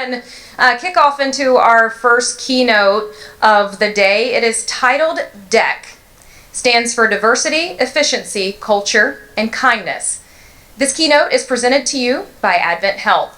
ahead and kick off into our first keynote of the day. It is titled D.E.C.K. Stands for Diversity, Efficiency, Culture, and Kindness. This keynote is presented to you by AdventHealth.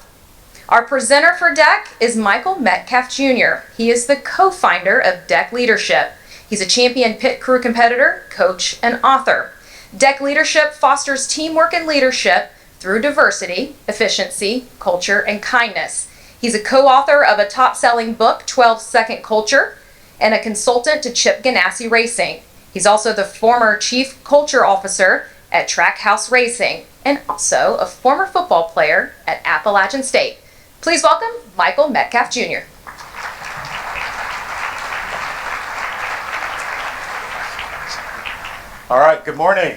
Our presenter for D.E.C.K is Michael Metcalf Jr. He is the co-founder of D.E.C Leadership. He's a champion pit crew competitor, coach, and author. D.E.C Leadership fosters teamwork and leadership through diversity, efficiency, culture, and kindness. He's a co-author of a top-selling book, 12-Second Culture, and a consultant to Chip Ganassi Racing. He's also the former Chief Culture Officer at Trackhouse Racing and also a former football player at Appalachian State. Please welcome Michael Metcalf Jr. All right, good morning.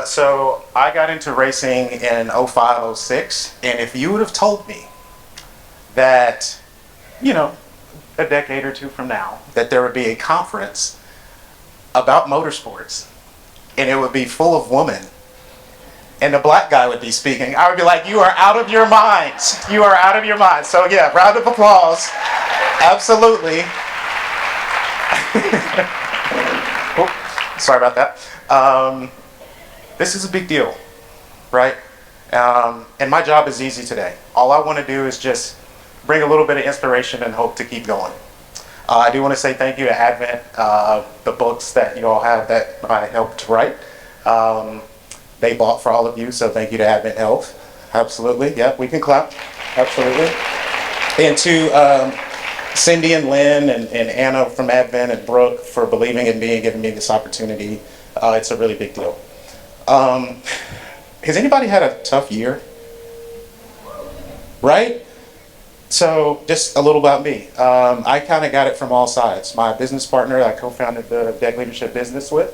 So I got into racing in 05, 06, and if you would have told me that, a decade or two from now, that there would be a conference about motorsports, and it would be full of women, and the black guy would be speaking, I would be like, you are out of your minds. You are out of your minds. So yeah, round of applause. Absolutely. Oh, sorry about that. This is a big deal, right? And my job is easy today. All I want to do is just bring a little bit of inspiration and hope to keep going. I do want to say thank you to Advent, the books that you all have that I helped write. They bought for all of you, so thank you to AdventHealth. Absolutely, yeah, we can clap. Absolutely. And to Cindy and Lynn and Anna from Advent and Brooke for believing in me and giving me this opportunity. It's a really big deal. Has anybody had a tough year? Right? So just a little about me. I kind of got it from all sides. My business partner I co-founded the D.E.C Leadership business with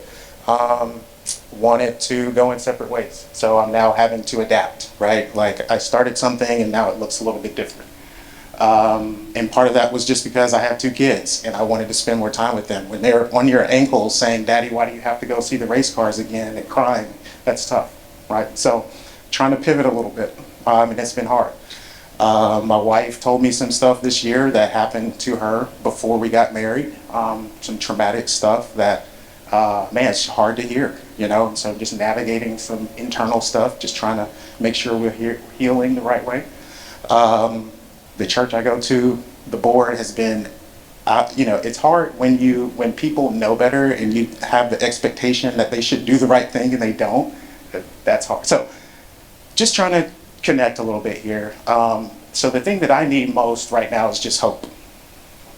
wanted to go in separate ways. So I'm now having to adapt, right? Like I started something and now it looks a little bit different. And part of that was just because I have two kids and I wanted to spend more time with them. When they're on your ankles saying, Daddy, why do you have to go see the race cars again, and crying, that's tough, right? So trying to pivot a little bit, and it's been hard. My wife told me some stuff this year that happened to her before we got married, some traumatic stuff that, man, it's hard to hear, and so just navigating some internal stuff, just trying to make sure we're healing the right way. The church I go to, the board has been, it's hard when people know better and you have the expectation that they should do the right thing and they don't. That's hard. So just trying to connect a little bit here. So the thing that I need most right now is just hope.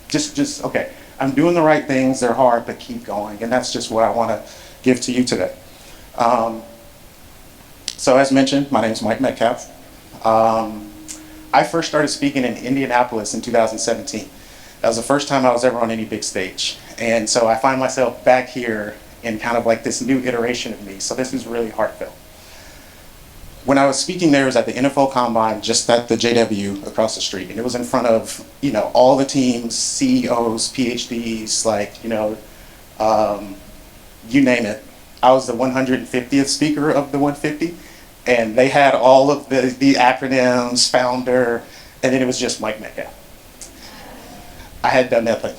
Just okay, I'm doing the right things, they're hard, but keep going. And that's just what I want to give to you today. So as mentioned, my name is Mike Metcalf. I first started speaking in Indianapolis in 2017. That was the first time I was ever on any big stage. And so I find myself back here in kind of like this new iteration of me. So this is really heartfelt. When I was speaking there, it was at the NFL Combine, just at the JW across the street. And it was in front of, all the teams, CEOs, PhDs, you name it. I was the 150th speaker of the 150. And they had all of the acronyms, founder, and then it was just Mike Metcalf. I had done nothing.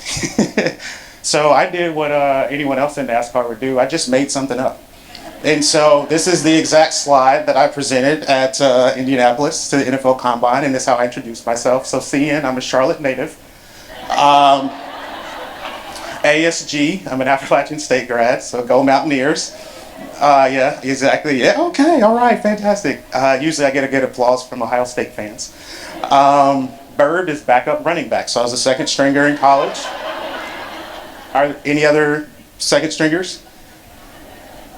So I did what anyone else in NASCAR would do. I just made something up. And so this is the exact slide that I presented at Indianapolis to the NFL Combine, and this is how I introduced myself. So CN, I'm a Charlotte native. ASG, I'm an Appalachian State grad, so go Mountaineers. Yeah, exactly. Yeah, okay, all right, fantastic. Usually I get a good applause from Ohio State fans. Bird is backup running back, so I was a second stringer in college. Are there any other second stringers?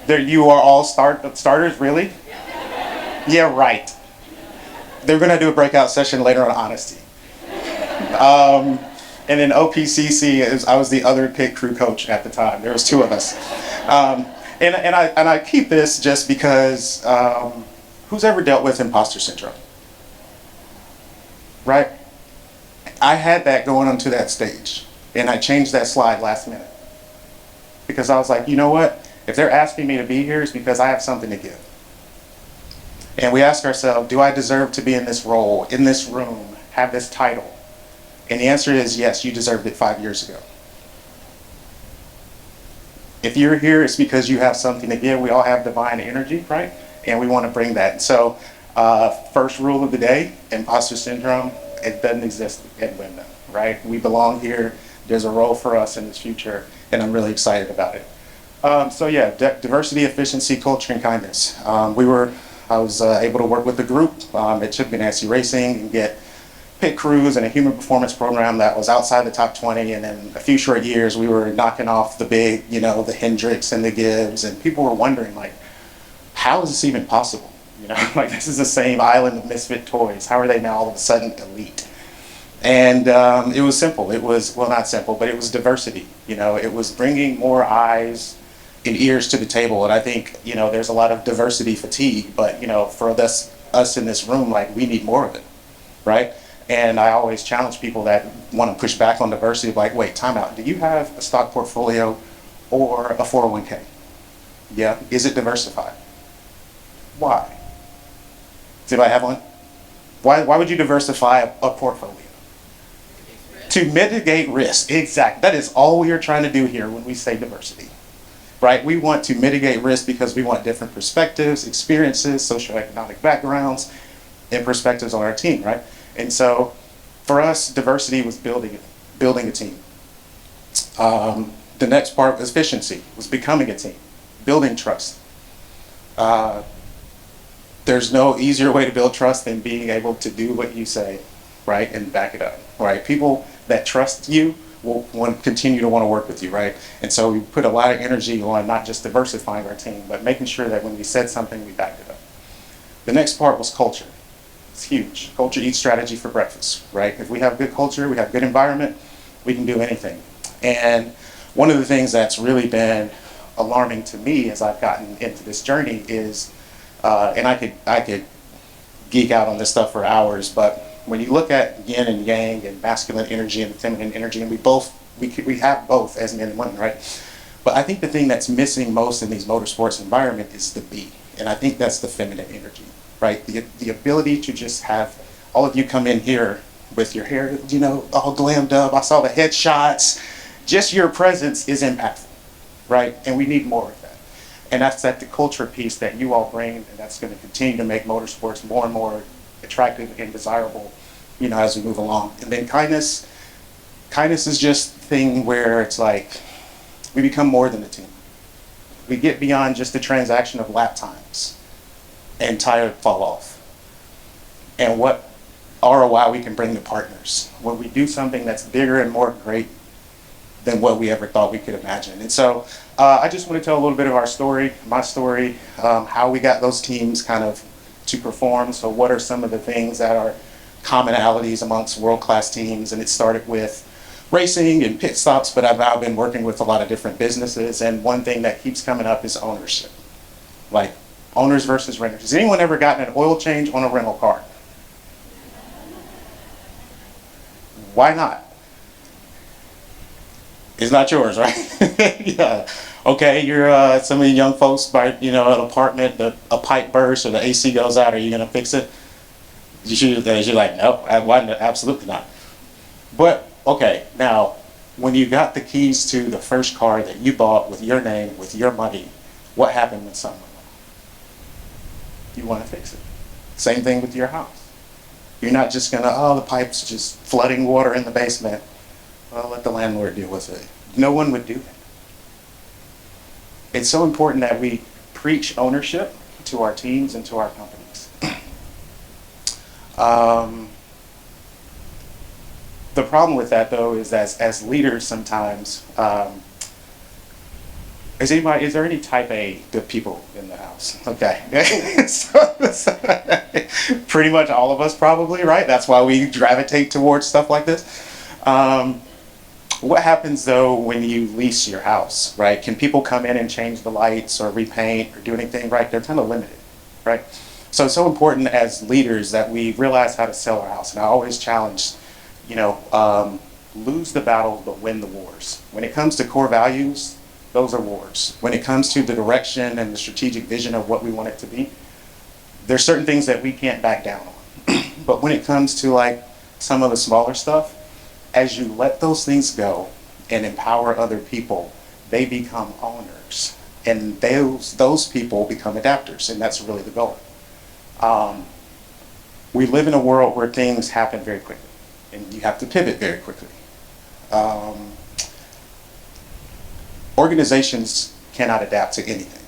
There, you are all starters, really? Yeah, right. They're going to do a breakout session later on honesty. And then OPCC, I was the other pit crew coach at the time. There was two of us. And I keep this just because who's ever dealt with imposter syndrome? Right? I had that going onto that stage, and I changed that slide last minute. Because I was like, you know what? If they're asking me to be here, it's because I have something to give. And we ask ourselves, do I deserve to be in this role, in this room, have this title? And the answer is yes, you deserved it 5 years ago. If you're here, it's because you have something to give. We all have divine energy, right? And we want to bring that. So, first rule of the day, imposter syndrome, it doesn't exist at Wyndham, right? We belong here. There's a role for us in this future, and I'm really excited about it. So yeah, diversity, efficiency, culture, and kindness. I was able to work with the group at Chip Ganassi Racing and get pit crews and a human performance program that was outside the top 20. And in a few short years, we were knocking off the big, the Hendricks and the Gibbs, and people were wondering, like, how is this even possible? Like, this is the same island of misfit toys. How are they now all of a sudden elite? And it was simple. It was, well, not simple, but it was diversity. It was bringing more eyes and ears to the table. And I think, there's a lot of diversity fatigue, but, for us in this room, like, we need more of it, right? And I always challenge people that want to push back on diversity, like, wait, time out. Do you have a stock portfolio or a 401k? Yeah. Is it diversified? Why? Does anybody have one? Why would you diversify a portfolio? To mitigate risk. Exactly. That is all we are trying to do here when we say diversity. Right? We want to mitigate risk because we want different perspectives, experiences, socioeconomic backgrounds, and perspectives on our team, right? And so for us, diversity was building a team. The next part was efficiency, was becoming a team, building trust. There's no easier way to build trust than being able to do what you say, right, and back it up, right? People that trust you will continue to want to work with you, right? And so we put a lot of energy on not just diversifying our team, but making sure that when we said something, we backed it up. The next part was culture. It's huge. Culture eats strategy for breakfast, right? If we have good culture, we have good environment, we can do anything. And one of the things that's really been alarming to me as I've gotten into this journey is, and I could geek out on this stuff for hours, but when you look at yin and yang and masculine energy and feminine energy, and we have both as men and women, right? But I think the thing that's missing most in these motorsports environment is the B, and I think that's the feminine energy, right? The ability to just have all of you come in here with your hair, all glammed up. I saw the headshots. Just your presence is impactful, right? And we need more of that. And that's the culture piece that you all bring, and that's going to continue to make motorsports more and more attractive and desirable, as we move along. And then kindness is just a thing where it's like we become more than a team. We get beyond just the transaction of lap times and tire fall off. And what ROI we can bring to partners when we do something that's bigger and more great than what we ever thought we could imagine. And so I just want to tell a little bit of our story, my story, how we got those teams kind of to perform. So what are some of the things that are commonalities amongst world-class teams? And it started with racing and pit stops, but I've now been working with a lot of different businesses. And one thing that keeps coming up is ownership, like owners versus renters. Has anyone ever gotten an oil change on a rental car? Why not? It's not yours, right? Yeah. Okay, you're some of the young folks buy, an apartment, a pipe bursts or the AC goes out. Are you gonna fix it? You're like, no, absolutely not. But okay, now when you got the keys to the first car that you bought with your name, with your money, what happened when something went wrong? You want to fix it. Same thing with your house. You're not just gonna, the pipe's just flooding water in the basement. Well, let the landlord deal with it. No one would do that. It's so important that we preach ownership to our teams and to our companies. The problem with that, though, is as leaders sometimes, is there any type A good people in the house? Okay. Pretty much all of us probably, right? That's why we gravitate towards stuff like this. What happens though when you lease your house, right? Can people come in and change the lights or repaint or do anything, right? They're kind of limited, right? So it's so important as leaders that we realize how to sell our house. And I always challenge, lose the battles but win the wars. When it comes to core values, those are wars. When it comes to the direction and the strategic vision of what we want it to be, there's certain things that we can't back down on. But when it comes to like some of the smaller stuff, as you let those things go and empower other people, they become owners. And those people become adapters, and that's really the goal. We live in a world where things happen very quickly, and you have to pivot very quickly. Organizations cannot adapt to anything.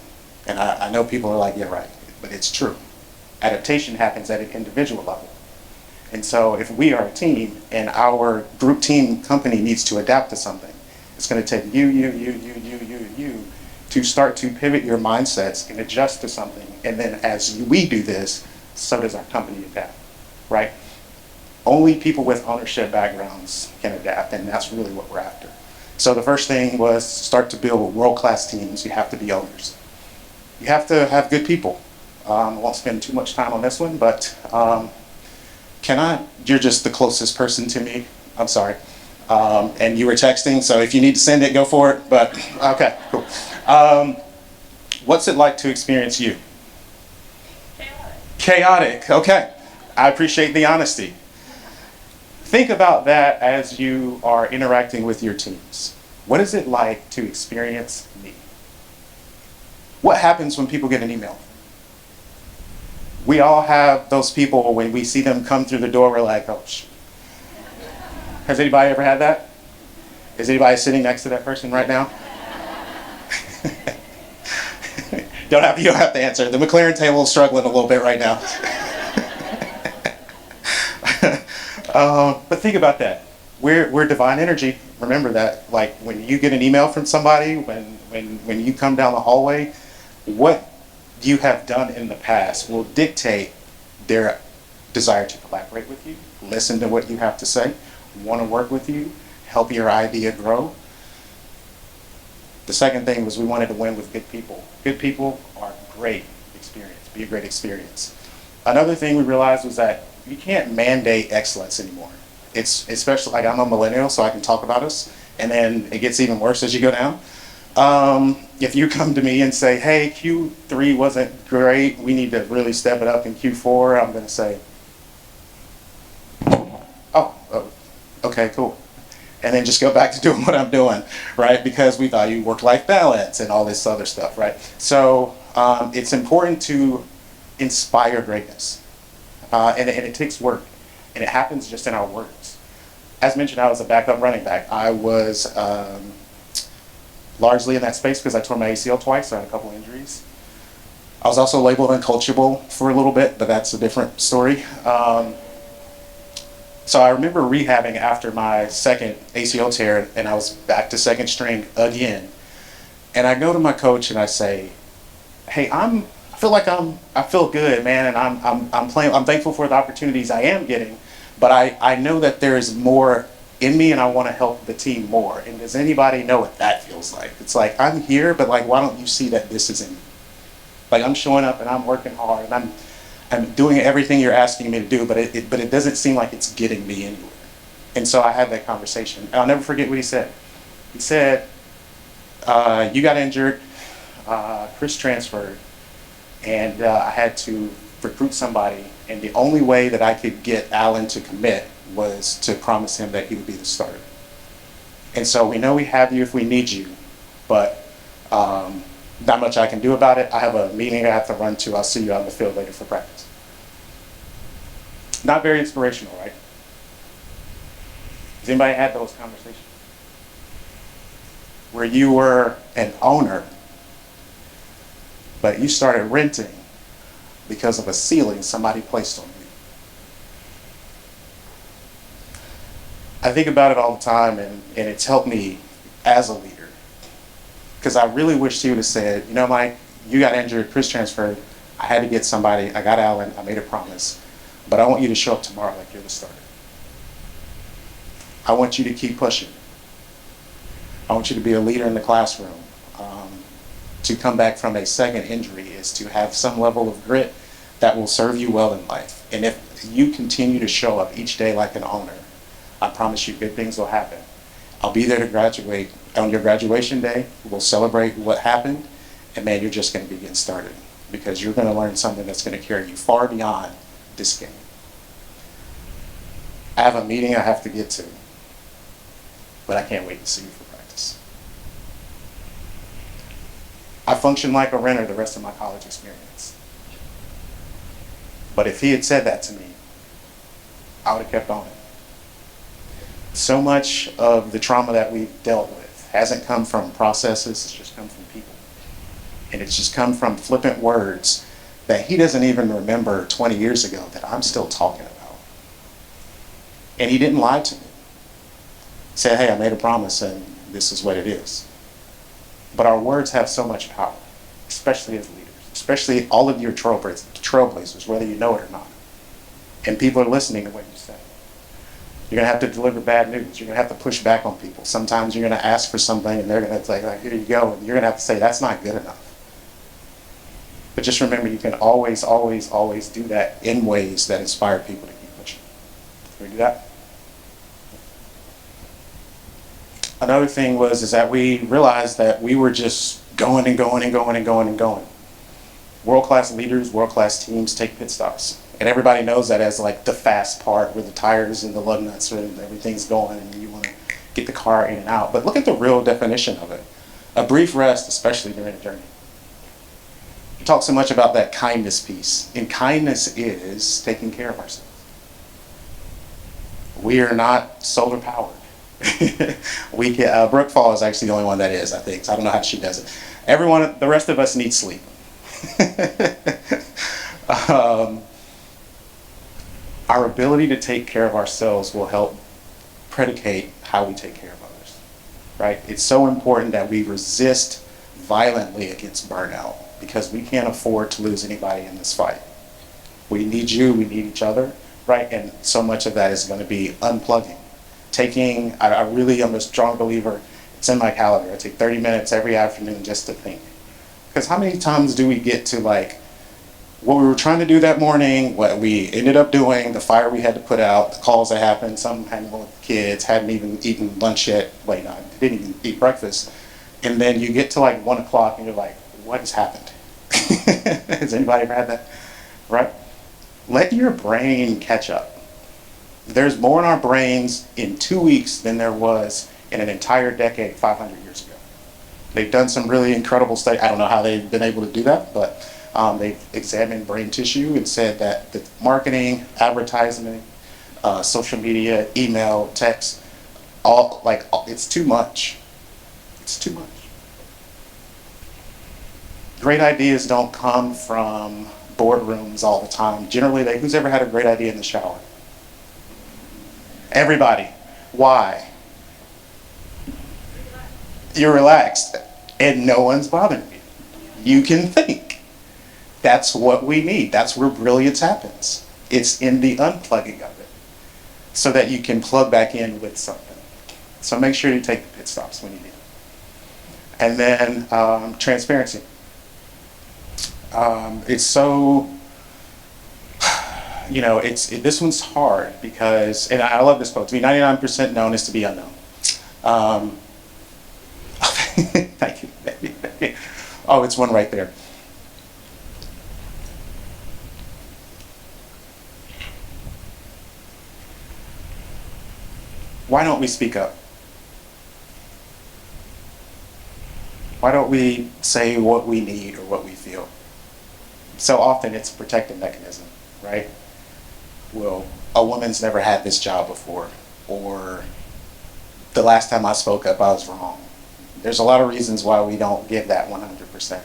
And I know people are like, yeah, right, but it's true. Adaptation happens at an individual level. And so if we are a team and our group team company needs to adapt to something, it's going to take you to start to pivot your mindsets and adjust to something. And then as we do this, so does our company adapt, right? Only people with ownership backgrounds can adapt, and that's really what we're after. So the first thing was start to build world-class teams. You have to be owners. You have to have good people. I won't spend too much time on this one, but you're just the closest person to me. I'm sorry. And you were texting, so if you need to send it, go for it. But okay, cool. What's it like to experience you? Chaotic. Okay. I appreciate the honesty. Think about that as you are interacting with your teams. What is it like to experience me? What happens when people get an email? We all have those people when we see them come through the door, we're like, oh, shit. Has anybody ever had that? Is anybody sitting next to that person right now? You don't have to answer. The McLaren table is struggling a little bit right now. But think about that. We're divine energy. Remember that. Like when you get an email from somebody, when you come down the hallway, what you have done in the past will dictate their desire to collaborate with you, listen to what you have to say, want to work with you, help your idea grow. The second thing was we wanted to win with good people. Good people are great experience, be a great experience. Another thing we realized was that you can't mandate excellence anymore. It's especially, like I'm a millennial, so I can talk about us, and then it gets even worse as you go down. If you come to me and say, hey, Q3 wasn't great, we need to really step it up in Q4, I'm going to say, oh, okay, cool. And then just go back to doing what I'm doing, right? Because we value work-life balance and all this other stuff, right? So it's important to inspire greatness. And it takes work. And it happens just in our words. As mentioned, I was a backup running back. I was largely in that space because I tore my ACL twice, so I had a couple injuries. I was also labeled uncoachable for a little bit, but that's a different story. So I remember rehabbing after my second ACL tear, and I was back to second string again. And I go to my coach and I say, hey, I feel good, man, and I'm playing. I'm thankful for the opportunities I am getting, but I know that there's more in me, and I want to help the team more. And does anybody know what that feels like? It's like I'm here, but like, why don't you see that this is in me? Like I'm showing up and I'm working hard and I'm doing everything you're asking me to do, but it doesn't seem like it's getting me anywhere. And so I had that conversation. And I'll never forget what he said. He said, you got injured, Chris transferred, and I had to recruit somebody, and the only way that I could get Alan to commit was to promise him that he would be the starter. And so we know we have you if we need you, but not much I can do about it. I have a meeting I have to run to. I'll see you out in the field later for practice. Not very inspirational, right? Has anybody had those conversations? Where you were an owner, but you started renting because of a ceiling somebody placed on you. I think about it all the time, and it's helped me as a leader. Because I really wish he would have said, you know, Mike, you got injured, Chris transferred, I had to get somebody, I got Alan, I made a promise, but I want you to show up tomorrow like you're the starter. I want you to keep pushing. I want you to be a leader in the classroom. To come back from a second injury is to have some level of grit that will serve you well in life. And if you continue to show up each day like an owner, I promise you good things will happen. I'll be there to graduate. On your graduation day, we'll celebrate what happened, and man, you're just going to be getting started. because you're going to learn something that's going to carry you far beyond this game. I have a meeting I have to get to, but I can't wait to see you for practice. I functioned like a renter the rest of my college experience. But if he had said that to me, I would have kept on it. So much of the trauma that we've dealt with hasn't come from processes, it's just come from people. And it's just come from flippant words that he doesn't even remember 20 years ago that I'm still talking about. And he didn't lie to me. He said, hey, I made a promise and this is what it is. But our words have so much power, especially as leaders, especially all of your trailblazers, whether you know it or not. And people are listening to what you say. You're going to have to deliver bad news. You're going to have to push back on people. Sometimes you're going to ask for something and they're going to say, like, here you go. And you're going to have to say, that's not good enough. But just remember, you can always, always, always do that in ways that inspire people to keep pushing. Can we do that? Another thing is that we realized that we were just going and going and going and going and going. World-class leaders, world-class teams take pit stops. And everybody knows that as like the fast part where the tires and the lug nuts and everything's going and you want to get the car in and out. But look at the real definition of it. A brief rest, especially during a journey. We talk so much about that kindness piece. And kindness is taking care of ourselves. We are not solar powered. Brooke Fall is actually the only one that is, I think. So I don't know how she does it. Everyone, the rest of us need sleep. Our ability to take care of ourselves will help predicate how we take care of others, right? It's so important that we resist violently against burnout because we can't afford to lose anybody in this fight. We need you, we need each other, right? And so much of that is going to be unplugging. I really am a strong believer, it's in my calendar, I take 30 minutes every afternoon just to think. Because how many times do we get to like, what we were trying to do that morning, what we ended up doing, the fire we had to put out, the calls that happened, some hadn't with kids, hadn't even eaten lunch yet, didn't even eat breakfast. And then you get to like 1 o'clock and you're like, what has happened? Has anybody ever had that? Right? Let your brain catch up. There's more in our brains in 2 weeks than there was in an entire decade 500 years ago. They've done some really incredible studies. I don't know how they've been able to do that, but they've examined brain tissue and said that the marketing, advertisement, social media, email, text, it's too much. It's too much. Great ideas don't come from boardrooms all the time. Generally, who's ever had a great idea in the shower? Everybody. Why? You're relaxed and no one's bothering you. You can think. That's what we need. That's where brilliance happens. It's in the unplugging of it so that you can plug back in with something. So make sure you take the pit stops when you need it. And then transparency. It's so, this one's hard because, and I love this quote, to be 99% known is to be unknown. Thank you. Oh, it's one right there. Why don't we speak up? Why don't we say what we need or what we feel? So often it's a protective mechanism, right? Well, a woman's never had this job before, or the last time I spoke up, I was wrong. There's a lot of reasons why we don't give that 100%.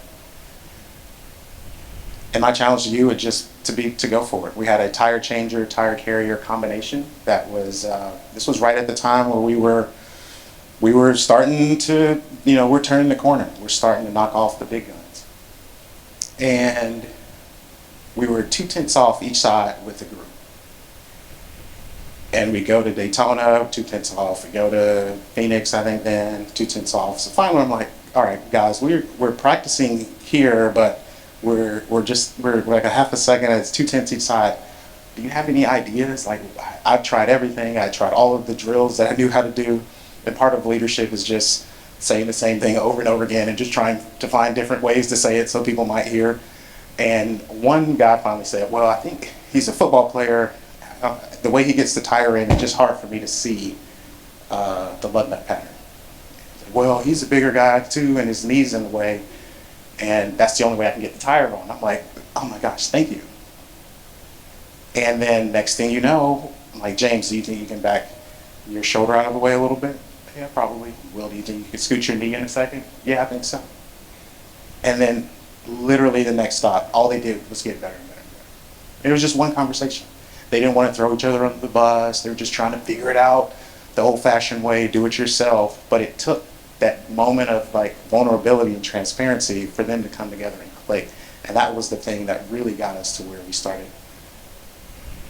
And my challenge to you is just to go for it. We had a tire changer, tire carrier combination that was, this was right at the time where we were starting to, we're turning the corner. We're starting to knock off the big guns. And we were 2 tenths off each side with the group. And we go to Daytona, 2 tenths off. We go to Phoenix, I think then, 2 tenths off. So finally I'm like, all right, guys, we're practicing here, but we're like a half a second, it's 2 tenths each side. Do you have any ideas? Like, I've tried everything. I tried all of the drills that I knew how to do. And part of leadership is just saying the same thing over and over again and just trying to find different ways to say it so people might hear. And one guy finally said, well, I think he's a football player. The way he gets the tire in, it's just hard for me to see the lug nut pattern. Well, he's a bigger guy too, and his knee's in the way, and that's the only way I can get the tire on. I'm like, oh my gosh, thank you. And then next thing you know, I'm like, James, do you think you can back your shoulder out of the way a little bit? Yeah, probably. Will, do you think you could scoot your knee in a second? Yeah, I think so. And then literally the next thought, all they did was get better and better and better. It was just one conversation. They didn't want to throw each other under the bus. They were just trying to figure it out the old-fashioned way, do it yourself. But it took that moment of like vulnerability and transparency for them to come together and click. And that was the thing that really got us to where we started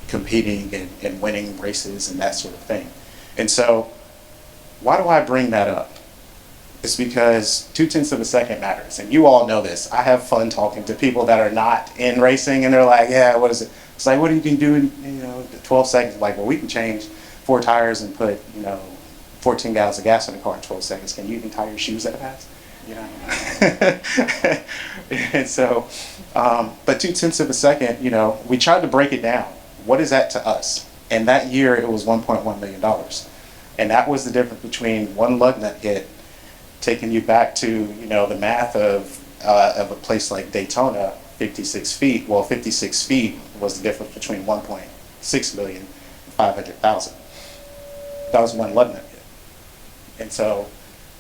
competing and winning races and that sort of thing. And so why do I bring that up? It's because 0.2 of a second matters. And you all know this. I have fun talking to people that are not in racing, and they're like, yeah, what is it? It's like, what you can do in 12 seconds? Like, well, we can change 4 tires and put 14 gallons of gas in the car in 12 seconds. Can you even tie your shoes that fast? And so, but 0.2 of a second, we tried to break it down. What is that to us? And that year it was $1.1 million. And that was the difference between one lug nut hit taking you back to, the math of a place like Daytona, 56 feet. Well, 56 feet was the difference between 1.6 million and 500,000. That was one lug nut hit. And so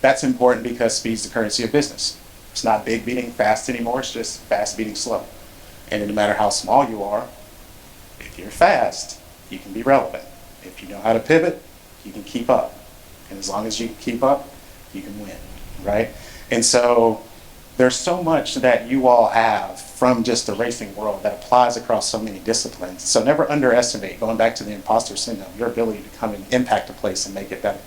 that's important because speed's the currency of business. It's not big beating fast anymore, it's just fast beating slow. And no matter how small you are, if you're fast, you can be relevant. If you know how to pivot, you can keep up. And as long as you can keep up, you can win, right? And so there's so much that you all have from just the racing world that applies across so many disciplines. So never underestimate, going back to the imposter syndrome, your ability to come and impact a place and make it better.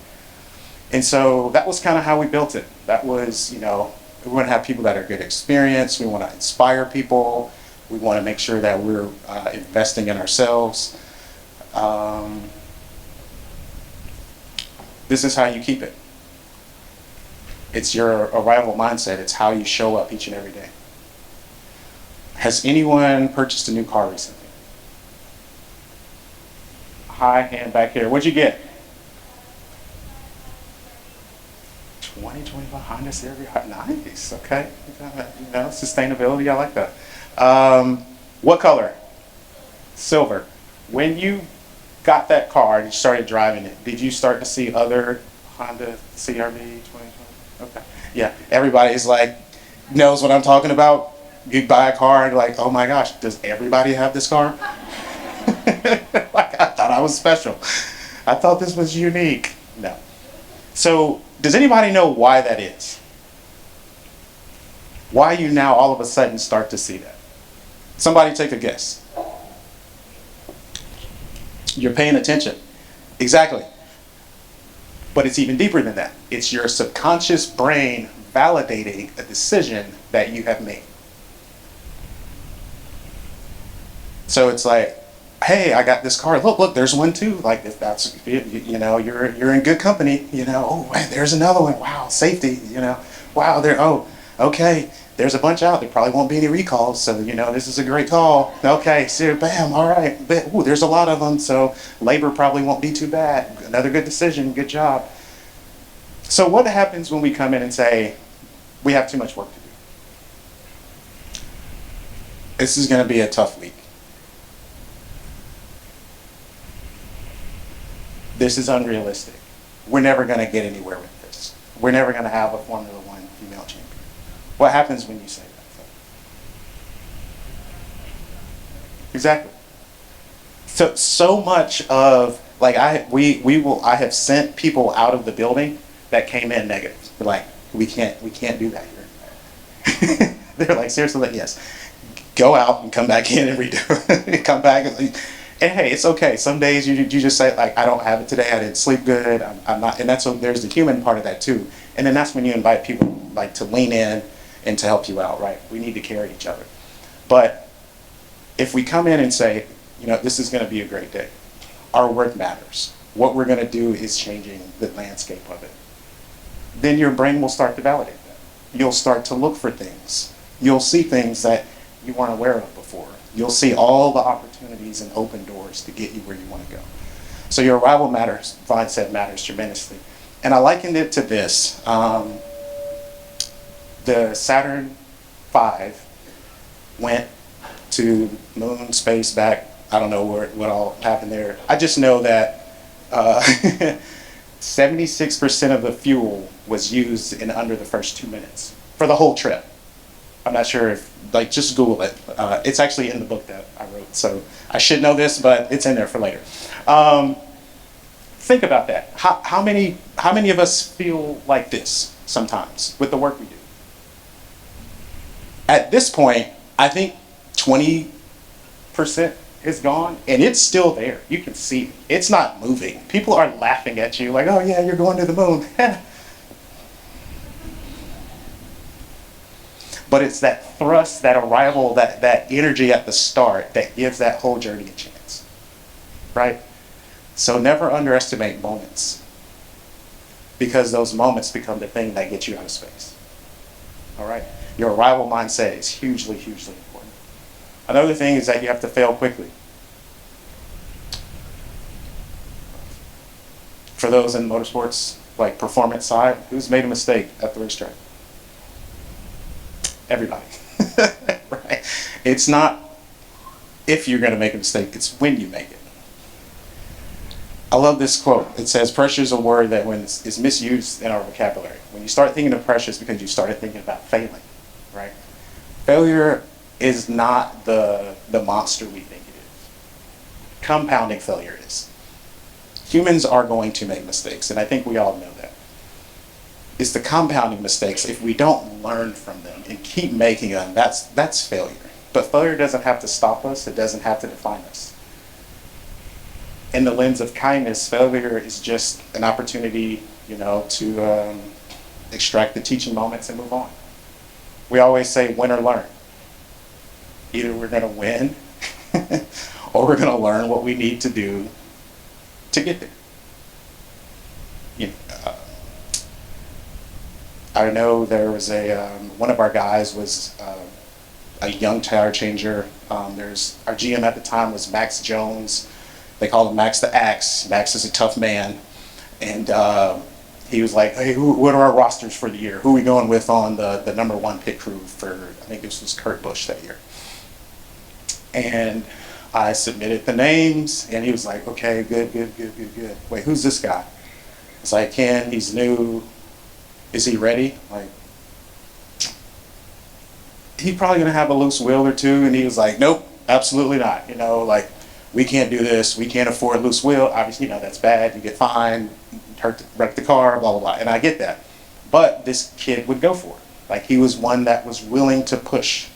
And so that was kind of how we built it. That was, we want to have people that are good experience. We want to inspire people. We want to make sure that we're investing in ourselves. This is how you keep it. It's your arrival mindset. It's how you show up each and every day. Has anyone purchased a new car recently? High hand back here. What'd you get? 2025 Honda CRV. Nice. Okay. Sustainability. I like that. What color? Silver. When you got that car and you started driving it, did you start to see other Honda CRV 2020? Okay. Yeah. Everybody's like, knows what I'm talking about. You buy a car and like, oh my gosh, does everybody have this car? Like, I thought I was special. I thought this was unique. No. So does anybody know why that is? Why you now all of a sudden start to see that? Somebody take a guess. You're paying attention. Exactly. But it's even deeper than that. It's your subconscious brain validating a decision that you have made. So it's like, hey, I got this car. Look, there's one too. Like that's, you're in good company. Oh, wait, there's another one. Wow, safety. Wow, okay. There's a bunch out. There probably won't be any recalls. So this is a great call. Okay, so bam, all right. Ooh, there's a lot of them. So labor probably won't be too bad. Another good decision. Good job. So what happens when we come in and say we have too much work to do? This is going to be a tough week. This is unrealistic. We're never going to get anywhere with this. We're never going to have a Formula One female champion. What happens when you say that? Exactly. So much of like I have sent people out of the building that came in negative. They're like, we can't do that here. They're like, seriously, like, yes. Go out and come back in and redo it. Come back and hey, it's okay. Some days you just say like, I don't have it today. I didn't sleep good. I'm not, and there's the human part of that too. And then that's when you invite people like to lean in and to help you out, right? We need to carry each other. But if we come in and say, this is going to be a great day. Our work matters. What we're going to do is changing the landscape of it. Then your brain will start to validate that. You'll start to look for things. You'll see things that you weren't aware of before. You'll see all the opportunities and open doors to get you where you want to go. So your arrival mindset matters tremendously. And I likened it to this. The Saturn V went to moon, space, back. I don't know what all happened there. I just know that 76% of the fuel was used in under the first 2 minutes for the whole trip. I'm not sure if, just Google it. It's actually in the book that I wrote, so I should know this, but it's in there for later. Think about that. How many of us feel like this sometimes with the work we do? At this point, I think 20% is gone, and it's still there. You can see it. It's not moving. People are laughing at you like, oh yeah, you're going to the moon. But it's that thrust, that arrival, that energy at the start that gives that whole journey a chance, right? So never underestimate moments, because those moments become the thing that gets you out of space, all right? Your arrival mindset is hugely, hugely important. Another thing is that you have to fail quickly. For those in motorsports, like performance side, who's made a mistake at the racetrack? Everybody, right? It's not if you're going to make a mistake, it's when you make it. I love this quote. It says, pressure is a word that when is misused in our vocabulary. When you start thinking of pressure, it's because you started thinking about failing, right? Failure is not the monster we think it is. Compounding failure is. Humans are going to make mistakes, and I think we all know that. It's the compounding mistakes. If we don't learn from them and keep making them, that's failure. But failure doesn't have to stop us. It doesn't have to define us. In the lens of kindness, failure is just an opportunity, to extract the teaching moments and move on. We always say win or learn. Either we're going to win or we're going to learn what we need to do to get there. I know there was one of our guys was a young tire changer. Our GM at the time was Max Jones. They called him Max the Axe. Max is a tough man. And he was like, hey, what are our rosters for the year? Who are we going with on the #1 pit crew for, I think this was Kurt Busch that year. And I submitted the names, and he was like, okay, good. Wait, who's this guy? It's like, Ken, he's new. Is he ready? Like, he's probably gonna have a loose wheel or two. And he was like, nope, absolutely not. We can't do this. We can't afford a loose wheel. Obviously, that's bad. You get fined, wreck the car, blah, blah, blah. And I get that. But this kid would go for it. Like, he was one that was willing to push.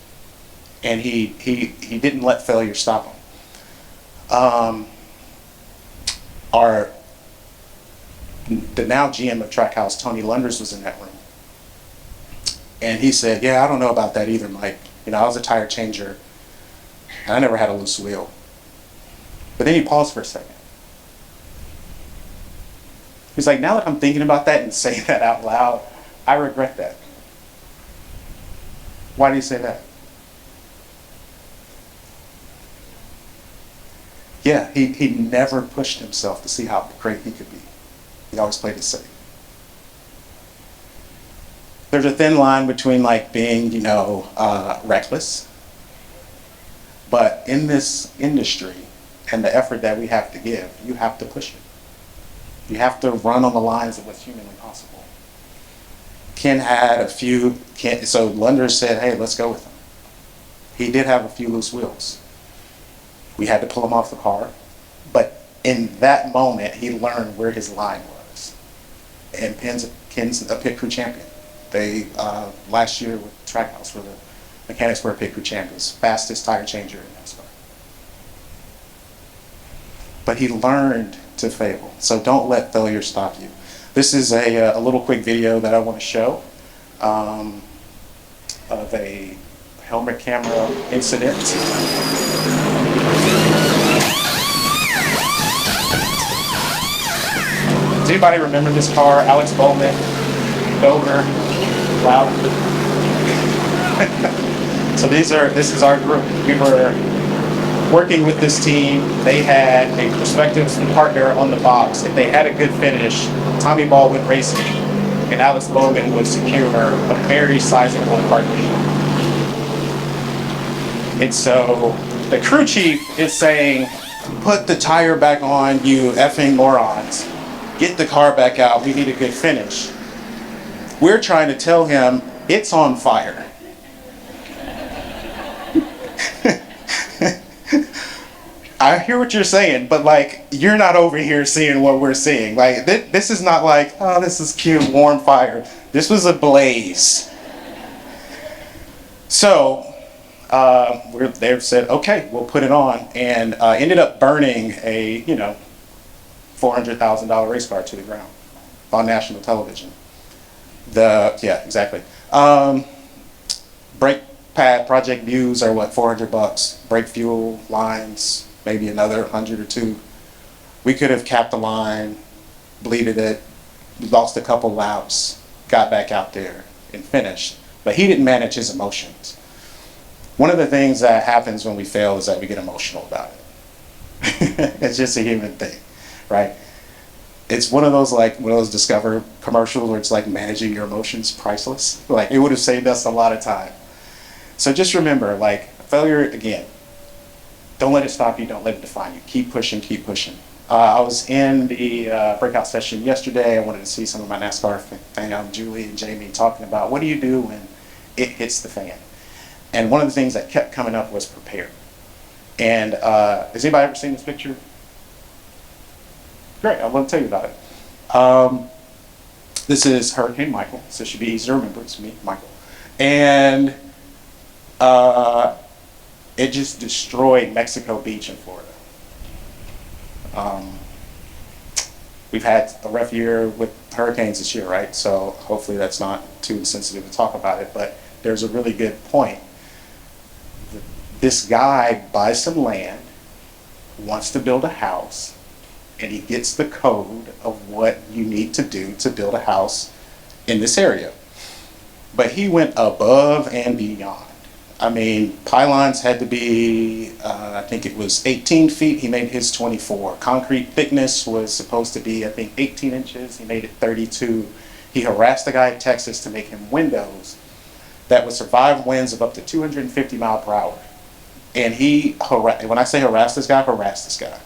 And he didn't let failure stop him. The now GM of Trackhouse, Tony Lunders, was in that room. And he said, yeah, I don't know about that either, Mike. I was a tire changer, and I never had a loose wheel. But then he paused for a second. He's like, now that I'm thinking about that and saying that out loud, I regret that. Why do you say that? Yeah, he never pushed himself to see how great he could be. He always played it safe. There's a thin line between being, reckless. But in this industry and the effort that we have to give, you have to push it. You have to run on the lines of what's humanly possible. Ken had a few, so Lunders said, hey, let's go with him. He did have a few loose wheels. We had to pull him off the car. But in that moment, he learned where his line was. And Ken's a pit crew champion. They, last year with Trackhouse, were the mechanics were pit crew champions, fastest tire changer in NASCAR. But he learned to fail. So don't let failure stop you. This is a little quick video that I want to show of a helmet camera incident. Does anybody remember this car? Alex Bowman, Dover, Loud. So this is our group. We were working with this team. They had a prospective partner on the box. If they had a good finish, Tommy Ball would race it, and Alex Bowman would secure a very sizable partnership. And so the crew chief is saying, put the tire back on, you effing morons. Get the car back out, we need a good finish. We're trying to tell him it's on fire. I hear what you're saying, but like, you're not over here seeing what we're seeing. Like, this is not like, oh, this is cute, warm fire. This was a blaze. So, they said, okay, we'll put it on, and ended up burning a, $400,000 race car to the ground on national television. Yeah, exactly. Brake pad project views are what, $400. Brake fuel lines, maybe another 100 or two. We could have capped the line, bleeded it, lost a couple laps, got back out there and finished. But he didn't manage his emotions. One of the things that happens when we fail is that we get emotional about it. It's just a human thing, right? It's one of those Discover commercials where it's like managing your emotions, priceless. Like, it would have saved us a lot of time. So just remember, like, failure, again, don't let it stop you, don't let it define you. Keep pushing, keep pushing. I was in the breakout session yesterday. I wanted to see some of my NASCAR fam, Julie and Jamie, talking about what do you do when it hits the fan? And one of the things that kept coming up was prepare. And has anybody ever seen this picture? Great, I want to tell you about it. This is Hurricane Michael, so it should be easy to remember. It's me, Michael. And it just destroyed Mexico Beach in Florida. We've had a rough year with hurricanes this year, right? So hopefully that's not too insensitive to talk about it, but there's a really good point. This guy buys some land, wants to build a house, and he gets the code of what you need to do to build a house in this area. But he went above and beyond. I mean, pylons had to be, I think it was 18 feet, he made his 24. Concrete thickness was supposed to be, I think, 18 inches, he made it 32. He harassed the guy in Texas to make him windows that would survive winds of up to 250 miles per hour. And when I say harassed this guy,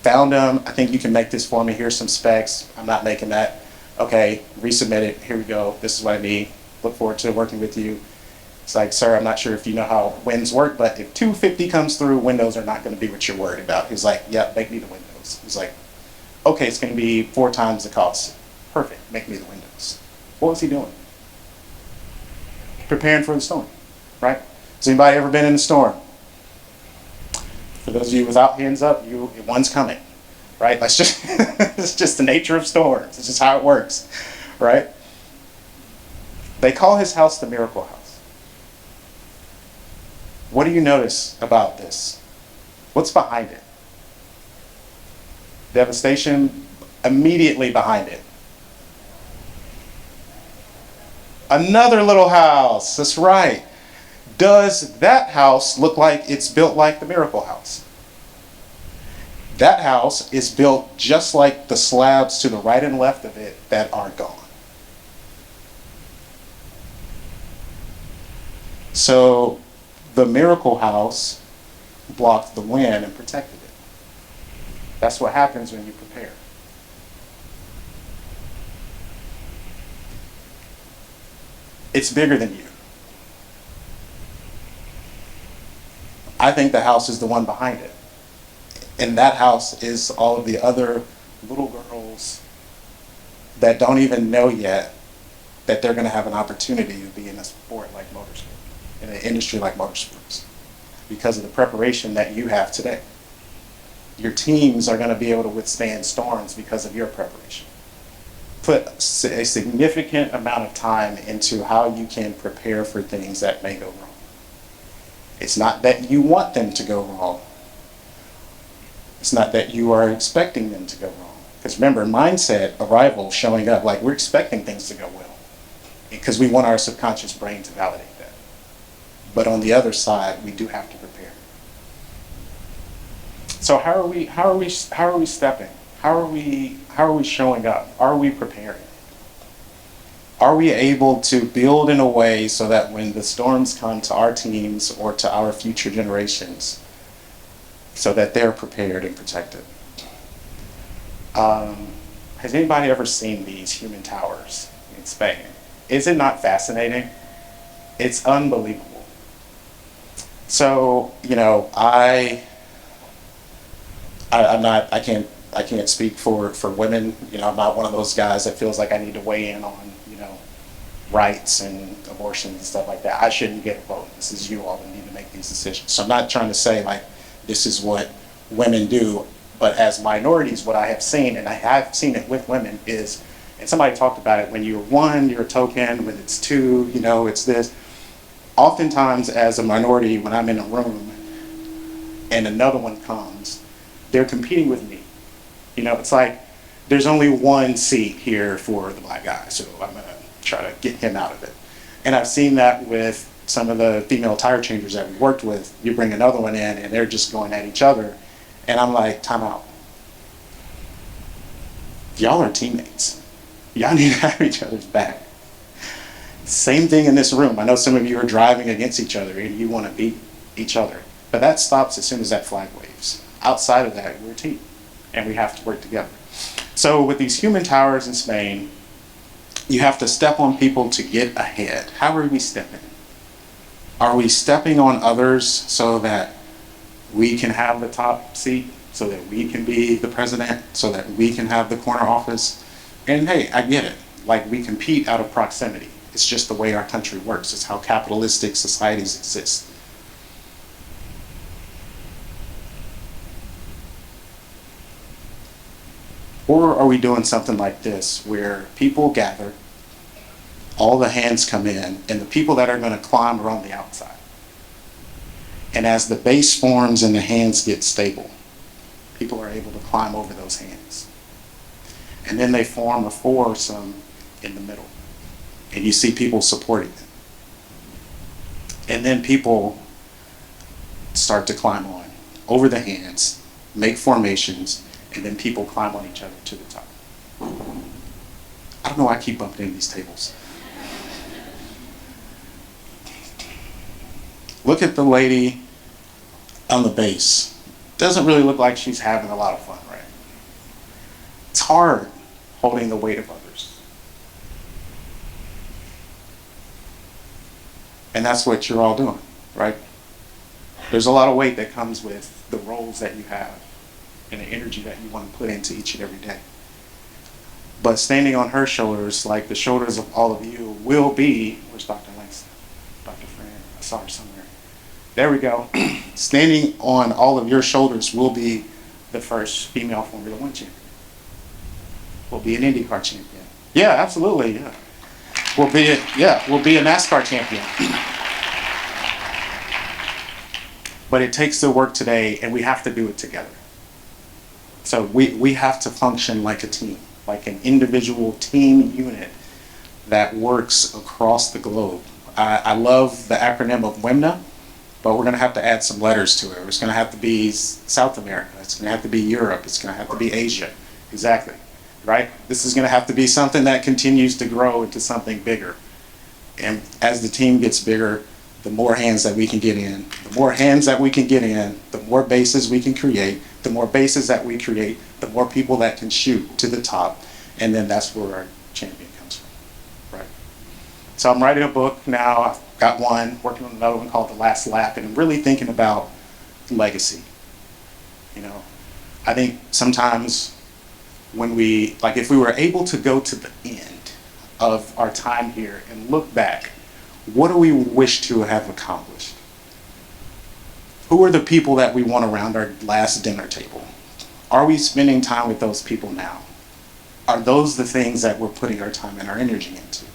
Found him, I think you can make this for me, here's some specs, I'm not making that. Okay, resubmit it, here we go, this is what I need, look forward to working with you. It's like, sir, I'm not sure if you know how winds work, but if 250 comes through, windows are not going to be what you're worried about. He's like, yeah, make me the windows. He's like, okay, it's going to be 4 times the cost. Perfect, make me the windows. What was he doing? Preparing for the storm, right? Has anybody ever been in a storm? For those of you without hands up, one's coming, right? That's just, it's just the nature of storms. It's just how it works, right? They call his house the miracle house. What do you notice about this? What's behind it? Devastation immediately behind it. Another little house, that's right. Does that house look like it's built like the miracle house? That house is built just like the slabs to the right and left of it that are gone. So the miracle house blocked the wind and protected it. That's what happens when you prepare. It's bigger than you. I think the house is the one behind it. And that house is all of the other little girls that don't even know yet that they're going to have an opportunity to be in a sport like motorsport, in an industry like motorsports, because of the preparation that you have today. Your teams are going to be able to withstand storms because of your preparation. Put a significant amount of time into how you can prepare for things that may go wrong. It's not that you want them to go wrong. It's not that you are expecting them to go wrong. Because remember, mindset, arrival, showing up, like we're expecting things to go well. Because we want our subconscious brain to validate that. But on the other side, we do have to prepare. So how are we stepping? How are we showing up? Are we preparing? Are we able to build in a way so that when the storms come to our teams or to our future generations, so that they're prepared and protected? Has anybody ever seen these human towers in Spain? Is it not fascinating? It's unbelievable. So, you know, I can't speak for women. You know, I'm not one of those guys that feels like I need to weigh in on, you know, rights and abortion and stuff like that. I shouldn't get a vote. This is you all that need to make these decisions. So I'm not trying to say like this is what women do, but as minorities, what I have seen, and I have seen it with women, is, and somebody talked about it, when you're one, you're a token. When it's two, you know, it's this. Oftentimes, as a minority, when I'm in a room and another one comes, they're competing with me. You know, it's like there's only one seat here for the black guy, so I'm gonna try to get him out of it. And I've seen that with some of the female tire changers that we worked with. You bring another one in and they're just going at each other. And I'm like, time out. Y'all are teammates. Y'all need to have each other's back. Same thing in this room. I know some of you are driving against each other and you want to beat each other. But that stops as soon as that flag waves. Outside of that, we're a team. And we have to work together. So with these human towers in Spain, you have to step on people to get ahead. How are we stepping? Are we stepping on others so that we can have the top seat, so that we can be the president, so that we can have the corner office? And hey, I get it. Like, we compete out of proximity. It's just the way our country works. It's how capitalistic societies exist. Or are we doing something like this, where people gather, all the hands come in, and the people that are going to climb are on the outside? And as the base forms and the hands get stable, people are able to climb over those hands. And then they form a foursome in the middle. And you see people supporting them. And then people start to climb on over the hands, make formations, and then people climb on each other to the top. I don't know why I keep bumping into these tables. Look at the lady on the base. Doesn't really look like she's having a lot of fun, right? It's hard holding the weight of others. And that's what you're all doing, right? There's a lot of weight that comes with the roles that you have and the energy that you want to put into each and every day. But standing on her shoulders, like the shoulders of all of you, will be, where's Dr. Langston? Dr. Fran, I saw her somewhere. There we go. Standing on all of your shoulders will be the first female Formula One champion. Will be an IndyCar champion. Yeah, absolutely, yeah. We'll be a NASCAR champion. But it takes the work today, and we have to do it together. So we have to function like a team, like an individual team unit that works across the globe. I love the acronym of WIMNA, but we're going to have to add some letters to it. It's going to have to be South America. It's going to have to be Europe. It's going to have to be Asia. Exactly, right? This is going to have to be something that continues to grow into something bigger. And as the team gets bigger, the more hands that we can get in, the more hands that we can get in, the more bases we can create, the more bases that we create, the more people that can shoot to the top, and then that's where our champion comes from, right? So I'm writing a book now. I've got one, working on another one called The Last Lap, and I'm really thinking about legacy. You know, I think sometimes when if we were able to go to the end of our time here and look back, what do we wish to have accomplished? Who are the people that we want around our last dinner table? Are we spending time with those people now? Are those the things that we're putting our time and our energy into?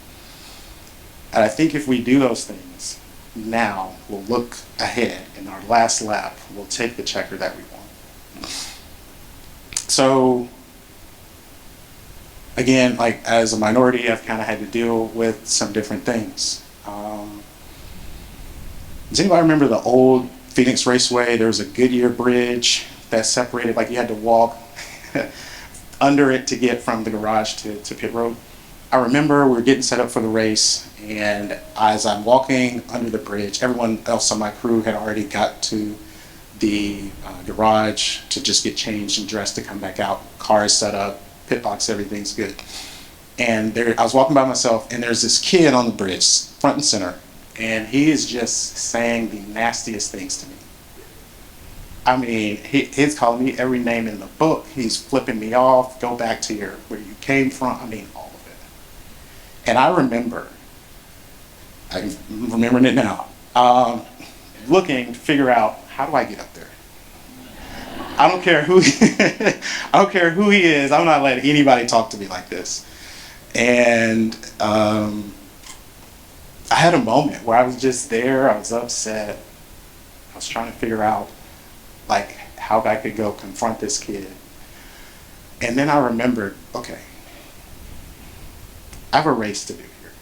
And I think if we do those things now, we'll look ahead, and our last lap, we'll take the checker that we want. So, again, like as a minority, I've kind of had to deal with some different things. Does anybody remember the old Phoenix Raceway? There was a Goodyear bridge that separated, like you had to walk under it to get from the garage to pit road. I remember we were getting set up for the race, and as I'm walking under the bridge, everyone else on my crew had already got to the garage to just get changed and dressed to come back out. Car is set up, pit box, everything's good. And I was walking by myself, and there's this kid on the bridge, front and center, and he is just saying the nastiest things to me. I mean, he's calling me every name in the book. He's flipping me off. Go back to where you came from. I mean, all of it. And I'm remembering it now, looking to figure out, how do I get up there? I don't care who I don't care who he is. I'm not letting anybody talk to me like this. And I had a moment where I was just there. I was upset. I was trying to figure out like how I could go confront this kid. And then I remembered, okay, I have a race to do here.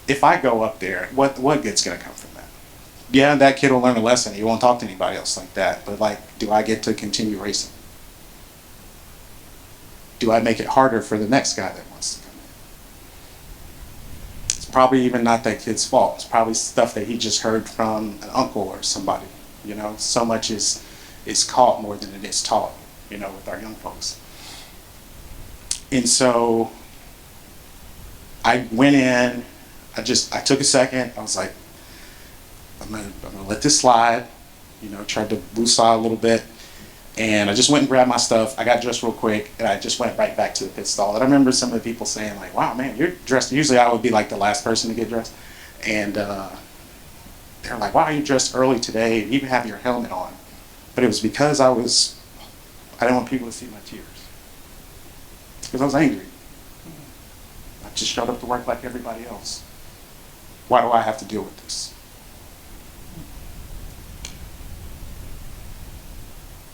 If I go up there, what good's gonna come from that? Yeah, that kid will learn a lesson. He won't talk to anybody else like that. But like, do I get to continue racing? Do I make it harder for the next guy that wants to come in? It's probably even not that kid's fault. It's probably stuff that he just heard from an uncle or somebody. You know, so much is caught more than it is taught, you know, with our young folks. And so I went in, I took a second, I was like, I'm gonna let this slide, you know, tried to woosah a little bit. And I just went and grabbed my stuff. I got dressed real quick, and I just went right back to the pit stall. And I remember some of the people saying like, wow, man, you're dressed. Usually I would be like the last person to get dressed. And they're like, wow, you dressed early today, and you even have your helmet on. But it was because I didn't want people to see my tears. Because I was angry. I just showed up to work like everybody else. Why do I have to deal with this?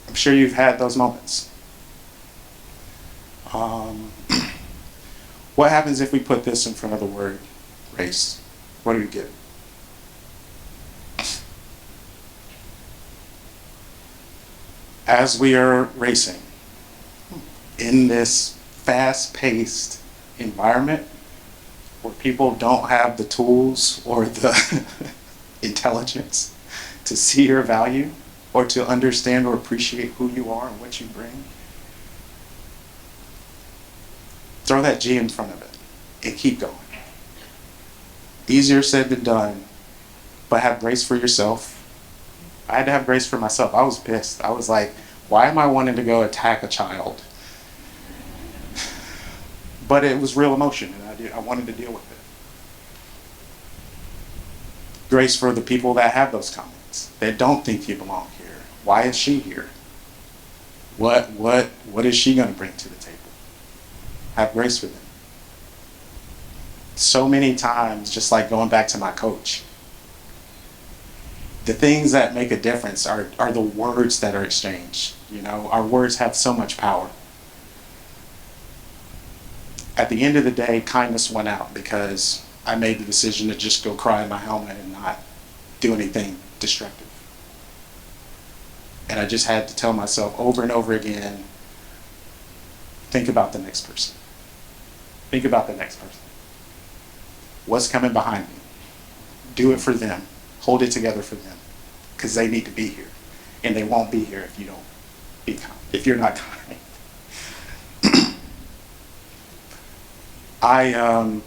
I'm sure you've had those moments. What happens if we put this in front of the word race? What do we get? As we are racing in this fast-paced environment where people don't have the tools or the intelligence to see your value or to understand or appreciate who you are and what you bring, throw that G in front of it and keep going. Easier said than done, but have grace for yourself. I had to have grace for myself. I was pissed. I was like, why am I wanting to go attack a child? But it was real emotion, and I wanted to deal with it. Grace for the people that have those comments, that don't think you belong here. Why is she here? What is she going to bring to the table? Have grace for them. So many times, just like going back to my coach, the things that make a difference are the words that are exchanged. You know, our words have so much power. At the end of the day, kindness went out because I made the decision to just go cry in my helmet and not do anything destructive. And I just had to tell myself over and over again, think about the next person. Think about the next person. What's coming behind me? Do it for them. Hold it together for them. Because they need to be here. And they won't be here if you don't be kind. If you're not kind. I'm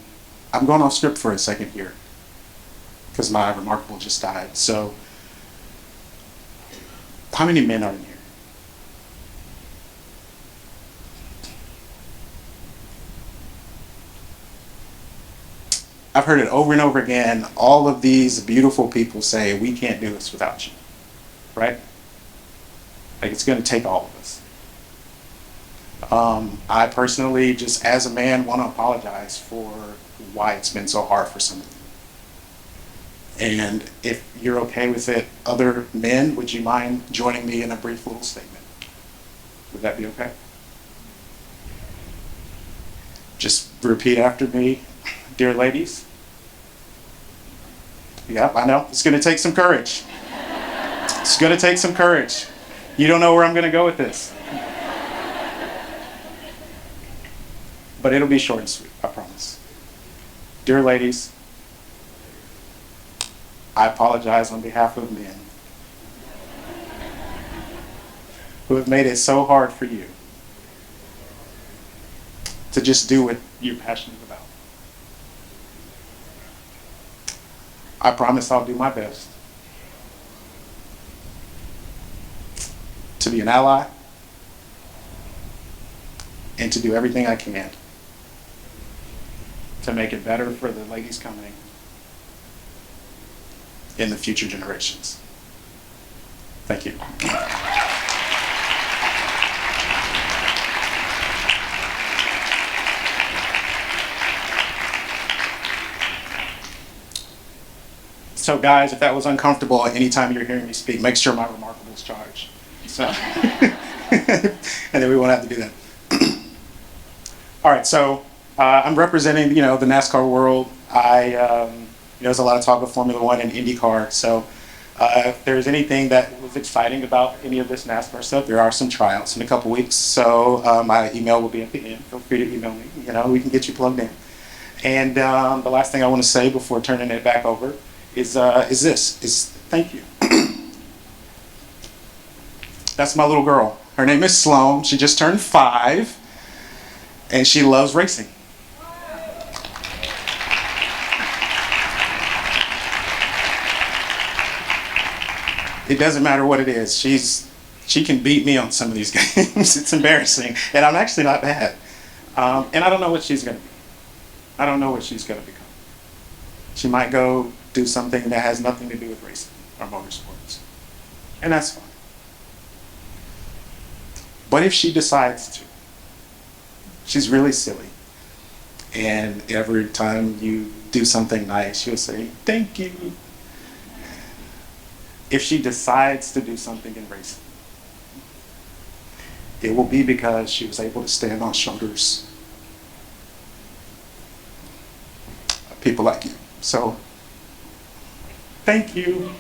going off script for a second here. Because my Remarkable just died. So, how many men are in here? I've heard it over and over again. All of these beautiful people say, we can't do this without you. Right? Like, it's going to take all of us. I personally, just as a man, want to apologize for why it's been so hard for some of you. And if you're okay with it, other men, would you mind joining me in a brief little statement? Would that be okay? Just repeat after me. Dear ladies. Yep, I know. It's going to take some courage. It's going to take some courage. You don't know where I'm going to go with this. But it'll be short and sweet, I promise. Dear ladies, I apologize on behalf of men who have made it so hard for you to just do what you're passionate about. I promise I'll do my best to be an ally and to do everything I can to make it better for the ladies coming in the future generations. Thank you. So guys, if that was uncomfortable, anytime you're hearing me speak, make sure my remarkable is charged. So, and then we won't have to do that. All right, so I'm representing, the NASCAR world. There's a lot of talk of Formula One and IndyCar. So if there's anything that was exciting about any of this NASCAR stuff, there are some tryouts in a couple weeks. So my email will be at the end. Feel free to email me. We can get you plugged in. And the last thing I want to say before turning it back over is thank you. That's my little girl. Her name is Sloan. She just turned 5, and she loves racing. It doesn't matter what it is. She can beat me on some of these games. It's embarrassing, and I'm actually not bad. And I don't know what she's going to be. I don't know what she's going to become. She might go do something that has nothing to do with racing or motorsports, and that's fine. But if she decides to, she's really silly, and every time you do something nice, she'll say, thank you. If she decides to do something in racing, it will be because she was able to stand on shoulders of people like you. So, thank you.